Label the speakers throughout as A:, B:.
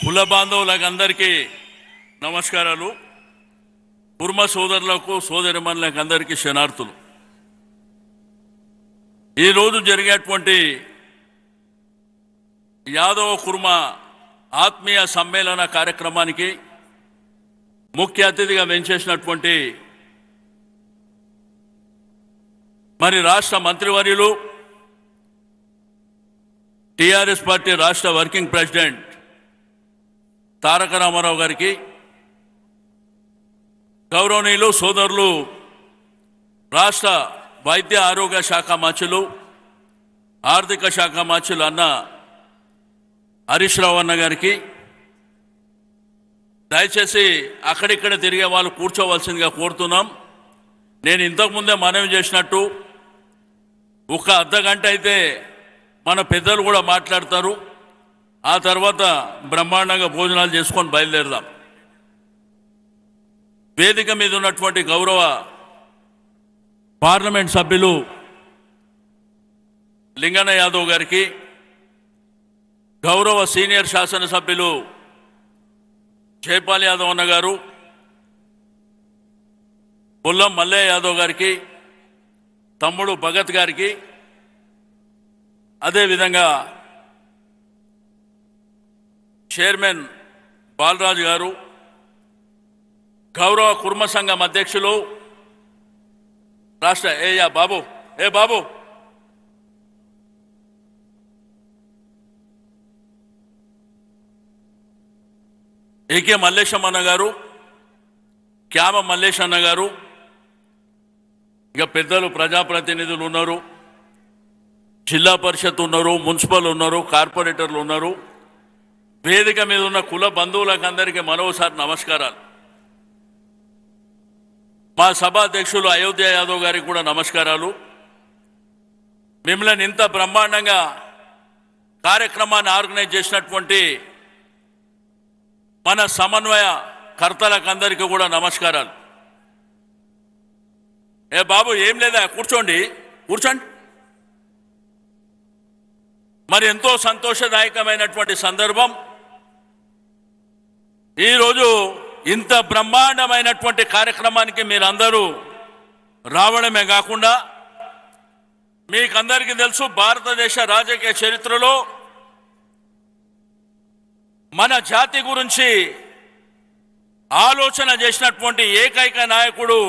A: కుల బాంధవులకు అందరికీ నమస్కారాలు. కుర్మ సోదరులకు సోదరిమణులకు అందరికీ శరణార్థులు. ఈరోజు జరిగేటువంటి యాదవ కుర్మ ఆత్మీయ సమ్మేళన కార్యక్రమానికి ముఖ్య అతిథిగా వెంచేసినటువంటి మరి రాష్ట్ర మంత్రివర్యులు టీఆర్ఎస్ పార్టీ రాష్ట్ర వర్కింగ్ ప్రెసిడెంట్ తారక రామారావు గారికి, గౌరవనీయులు సోదరులు రాష్ట్ర వైద్య ఆరోగ్య శాఖ మంత్రులు ఆర్థిక శాఖ మంత్రులు అన్న హరీష్ రావు అన్న గారికి, దయచేసి అక్కడిక్కడ తిరిగే వాళ్ళు కూర్చోవలసిందిగా కోరుతున్నాం. నేను ఇంతకుముందే మనవి చేసినట్టు ఒక అర్ధగంట అయితే మన పెద్దలు కూడా మాట్లాడతారు. ఆ తర్వాత బ్రహ్మాండంగా భోజనాలు చేసుకొని బయలుదేరదాం. వేదిక మీద ఉన్నటువంటి గౌరవ పార్లమెంట్ సభ్యులు లింగన్న యాదవ్ గారికి, గౌరవ సీనియర్ శాసనసభ్యులు జైపాల్ యాదవ్ అన్న గారు, బొల్లం మల్లయ్య యాదవ్ గారికి, తమ్ముడు భగత్ గారికి, అదేవిధంగా చైర్మన్ బాలరాజు గారు, గౌరవ కుర్మ సంఘం అధ్యక్షులు రాష్ట్ర బాబు ఏకే మల్లేశం అన్న గారు, క్యామ మల్లేశ్ అన్న గారు, ఇక పెద్దలు ప్రజాప్రతినిధులు ఉన్నారు, జిల్లా పరిషత్ ఉన్నారు, మున్సిపల్ ఉన్నారు, కార్పొరేటర్లు ఉన్నారు. వేదిక మీద ఉన్న కుల బంధువులకు అందరికీ మరోసారి నమస్కారాలు. మా సభాధ్యక్షులు అయోధ్య యాదవ్ గారికి కూడా నమస్కారాలు. మిమ్మల్ని ఇంత బ్రహ్మాండంగా కార్యక్రమాన్ని ఆర్గనైజ్ చేసినటువంటి మన సమన్వయ కర్తలకు అందరికీ కూడా నమస్కారాలు. బాబు ఏం లేదా, కూర్చోండి. మరి ఎంతో సంతోషదాయకమైనటువంటి సందర్భం. ఈరోజు ఇంత బ్రహ్మాండమైనటువంటి కార్యక్రమానికి మీరందరూ రావడమే కాకుండా, మీకందరికీ తెలుసు భారతదేశ రాజకీయ చరిత్రలో మన జాతి గురించి ఆలోచన చేసినటువంటి ఏకైక నాయకుడు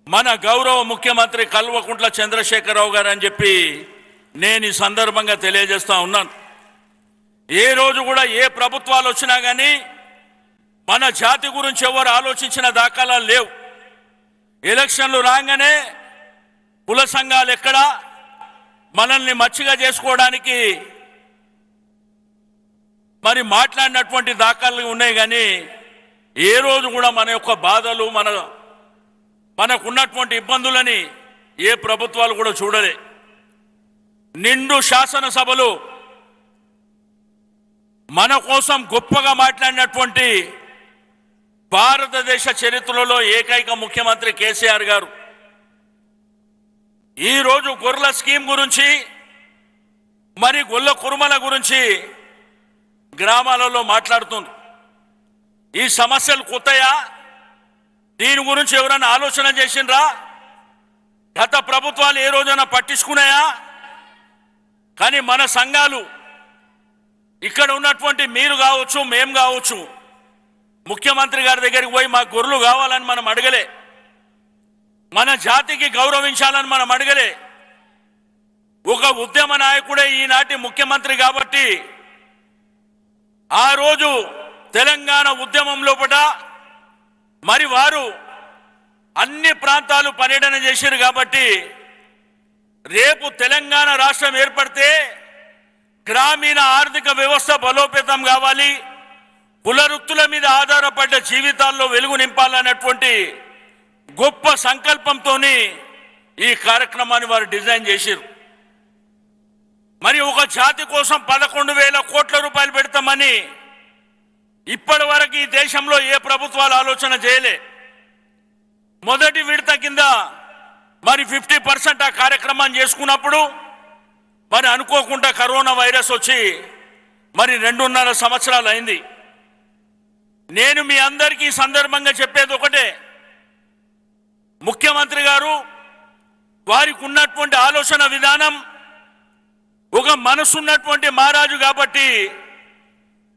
A: మన గౌరవ ముఖ్యమంత్రి కల్వకుంట్ల చంద్రశేఖరరావు గారు అని చెప్పి నేను ఈ సందర్భంగా తెలియజేస్తా ఉన్నాను. ఏ రోజు కూడా ఏ ప్రభుత్వాలు వచ్చినా కానీ మన జాతి గురించి ఎవరు ఆలోచించిన దాఖలాలు లేవు. ఎలక్షన్లు రాగానే కుల సంఘాలు ఎక్కడా మనల్ని మచ్చిగా చేసుకోవడానికి మరి మాట్లాడినటువంటి దాఖలు ఉన్నాయి. కానీ ఏ రోజు కూడా మన యొక్క బాధలు మనకున్నటువంటి ఇబ్బందులని ఏ ప్రభుత్వాలు కూడా చూడలే. నిండు శాసనసభలు మన కోసం గొప్పగా మాట్లాడినటువంటి భారతదేశ చరిత్రలో ఏకైక ముఖ్యమంత్రి కేసీఆర్ గారు ఈరోజు గొర్రెల స్కీమ్ గురించి, మరి గొల్ల కుర్మల గురించి గ్రామాలలో మాట్లాడుతుంది. ఈ సమస్యలు కొత్తయా? దీని గురించి ఎవరైనా ఆలోచన చేసిండ్రా? గత ప్రభుత్వాలు ఏ రోజైనా పట్టించుకున్నాయా? కానీ మన సంఘాలు, ఇక్కడ ఉన్నటువంటి మీరు కావచ్చు, మేము కావచ్చు, ముఖ్యమంత్రి గారి దగ్గరికి పోయి మాకు గొర్రెలు కావాలని మనం అడగలే. మన జాతికి గౌరవించాలని మనం అడగలే. ఒక ఉద్యమ నాయకుడే ఈనాటి ముఖ్యమంత్రి కాబట్టి ఆ రోజు తెలంగాణ ఉద్యమం లోపల మరి వారు అన్ని ప్రాంతాలు పర్యటన చేశారు కాబట్టి రేపు తెలంగాణ రాష్ట్రం ఏర్పడితే గ్రామీణ ఆర్థిక వ్యవస్థ బలోపేతం కావాలి, కుల వృత్తుల మీద ఆధారపడ్డ జీవితాల్లో వెలుగు నింపాలన్నటువంటి గొప్ప సంకల్పంతో ఈ కార్యక్రమాన్ని వారు డిజైన్ చేశారు. మరి ఒక జాతి కోసం 11,000 కోట్ల రూపాయలు పెడతామని ఇప్పటి వరకు ఈ దేశంలో ఏ ప్రభుత్వాలు ఆలోచన చేయలే. మొదటి విడత కింద మరి 50% ఆ కార్యక్రమాన్ని చేసుకున్నప్పుడు మరి అనుకోకుండా కరోనా వైరస్ వచ్చి మరి 2.5 సంవత్సరాలు అయింది. నేను మీ అందరికీ సందర్భంగా చెప్పేది ఒకటే, ముఖ్యమంత్రి గారు వారికి ఉన్నటువంటి ఆలోచన విధానం ఒక మనసున్నటువంటి మహారాజు కాబట్టి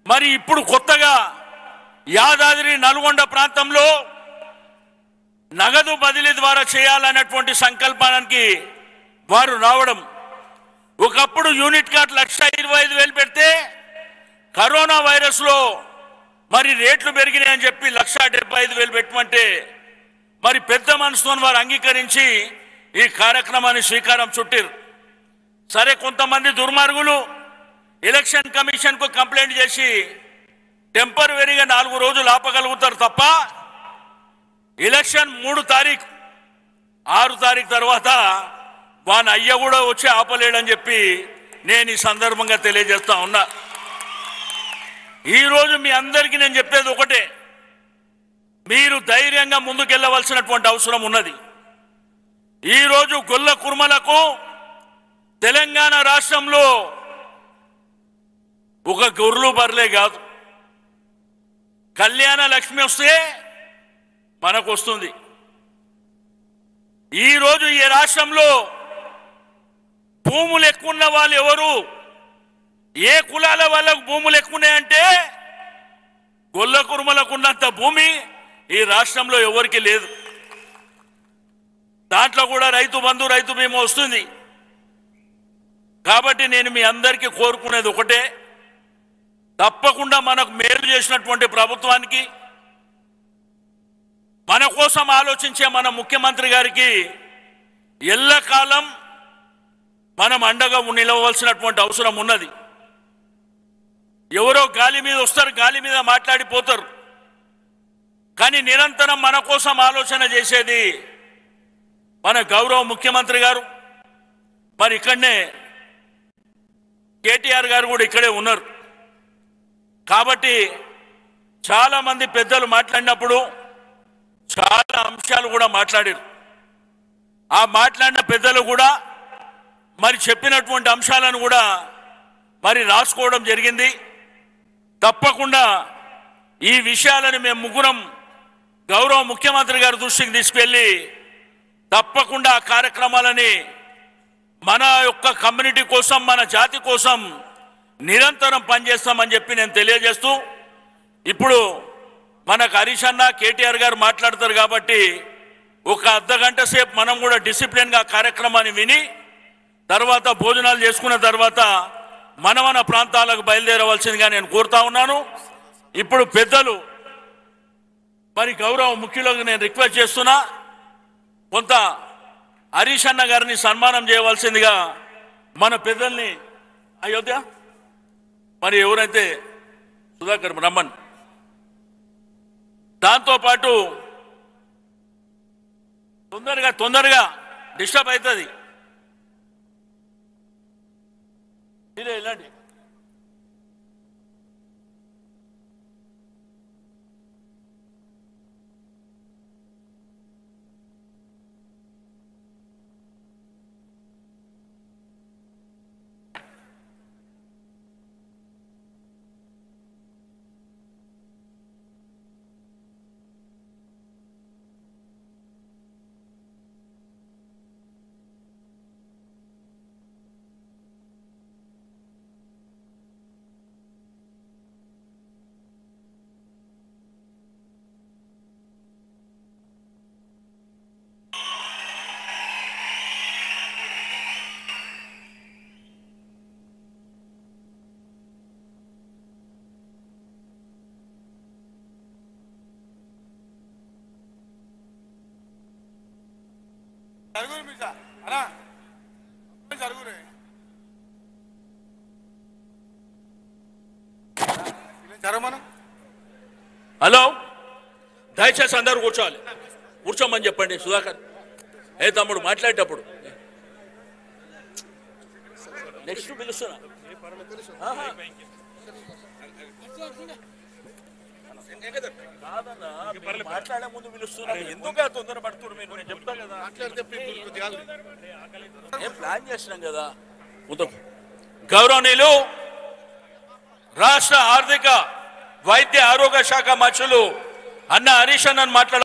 A: మరి ఇప్పుడు కొత్తగా యాదాద్రి నల్గొండ ప్రాంతంలో నగదు బదిలీ ద్వారా చేయాలన్నటువంటి సంకల్పానికి వారు రావడం. ఒకప్పుడు యూనిట్ కార్డు 1,25,000 పెడితే కరోనా వైరస్ లో మరి రేట్లు పెరిగినాయని చెప్పి 1,75,000 పెట్టమంటే మరి పెద్ద మనసుతో వారు అంగీకరించి ఈ కార్యక్రమాన్ని శ్రీకారం చుట్టారు. సరే, కొంతమంది దుర్మార్గులు ఎలక్షన్ కమిషన్ కు కంప్లైంట్ చేసి టెంపరవరీగా 4 రోజులు ఆపగలుగుతారు తప్ప ఎలక్షన్ 3 తారీఖు 6 తారీఖు తర్వాత వాని అయ్య కూడా వచ్చి ఆపలేడని చెప్పి నేను ఈ సందర్భంగా తెలియజేస్తా ఉన్నా. ఈరోజు మీ అందరికీ నేను చెప్పేది ఒకటే, మీరు ధైర్యంగా ముందుకెళ్లవలసినటువంటి అవసరం ఉన్నది. ఈరోజు గొల్ల కుర్మలకు తెలంగాణ రాష్ట్రంలో ఒక గొర్రెలు బర్లే కాదు, కళ్యాణ లక్ష్మి వస్తే మనకు వస్తుంది. ఈరోజు ఈ రాష్ట్రంలో భూములు ఎక్కువ ఉన్న వాళ్ళు ఎవరు, ఏ కులాల వాళ్ళకు భూములు ఎక్కువన్నాయంటే గొల్ల కుర్మలకు ఉన్నంత భూమి ఈ రాష్ట్రంలో ఎవరికి లేదు. దాంట్లో కూడా రైతు బంధు రైతు బీమా వస్తుంది. కాబట్టి నేను మీ అందరికీ కోరుకునేది ఒకటే, తప్పకుండా మనకు మేలు చేసినటువంటి ప్రభుత్వానికి, మన కోసం ఆలోచించే మన ముఖ్యమంత్రి గారికి ఎల్లకాలం మనం అండగా నిలవలసినటువంటి అవసరం ఉన్నది. ఎవరో గాలి మీద వస్తారు, గాలి మీద మాట్లాడిపోతారు, కానీ నిరంతరం మన కోసం ఆలోచన చేసేది మన గౌరవ ముఖ్యమంత్రి గారు. మరి ఇక్కడనే కేటీఆర్ గారు కూడా ఇక్కడే ఉన్నారు. కాబట్టి చాలా మంది పెద్దలు మాట్లాడినప్పుడు చాలా అంశాలు కూడా మాట్లాడారు. ఆ మాట్లాడిన పెద్దలు కూడా మరి చెప్పినటువంటి అంశాలను కూడా మరి రాసుకోవడం జరిగింది. తప్పకుండా ఈ విషయాలను మేము ముగ్గురం గౌరవ ముఖ్యమంత్రి గారి దృష్టికి తీసుకెళ్లి తప్పకుండా ఆ కార్యక్రమాలని మన యొక్క కమ్యూనిటీ కోసం, మన జాతి కోసం నిరంతరం పనిచేస్తామని చెప్పి నేను తెలియజేస్తూ, ఇప్పుడు మనకు హరీష్ అన్న కేటీఆర్ గారు మాట్లాడతారు కాబట్టి ఒక అర్ధగంట సేపు మనం కూడా డిసిప్లిన్గా కార్యక్రమాన్ని విని తర్వాత భోజనాలు చేసుకున్న తర్వాత మన ప్రాంతాలకు బయలుదేరవలసిందిగా నేను కోరుతా ఉన్నాను. ఇప్పుడు పెద్దలు మరి గౌరవ ముఖ్యులకు నేను రిక్వెస్ట్ చేస్తున్నా, కొంత హరీష్ అన్న గారిని సన్మానం చేయవలసిందిగా మన పెద్దల్ని అయోధ్య మరి ఎవరైతే సుధాకర్ రమ్మన్, దాంతోపాటు తొందరగా డిస్టర్బ్ అవుతుంది. ఇలాంటి హలో, దయచేసి అందరూ కూర్చోవాలి. కూర్చోమని చెప్పండి సుధాకర్. ఏ తమ్ముడు మాట్లాడేటప్పుడు నెక్స్ట్ పిలుస్తున్నా. మాట్లాడే ముందు పిలుస్తున్నా, ఎందుకు తొందర పడుతున్నారు మీరు? నేను చెప్తా కదా, ఏం ప్లాన్ చేసినాం కదా. గౌరవనీయులు రాష్ట్ర ఆర్థిక వైద్య ఆరోగ్య శాఖ మంత్రులు అన్న హరీష్ అన్నను మాట్లాడ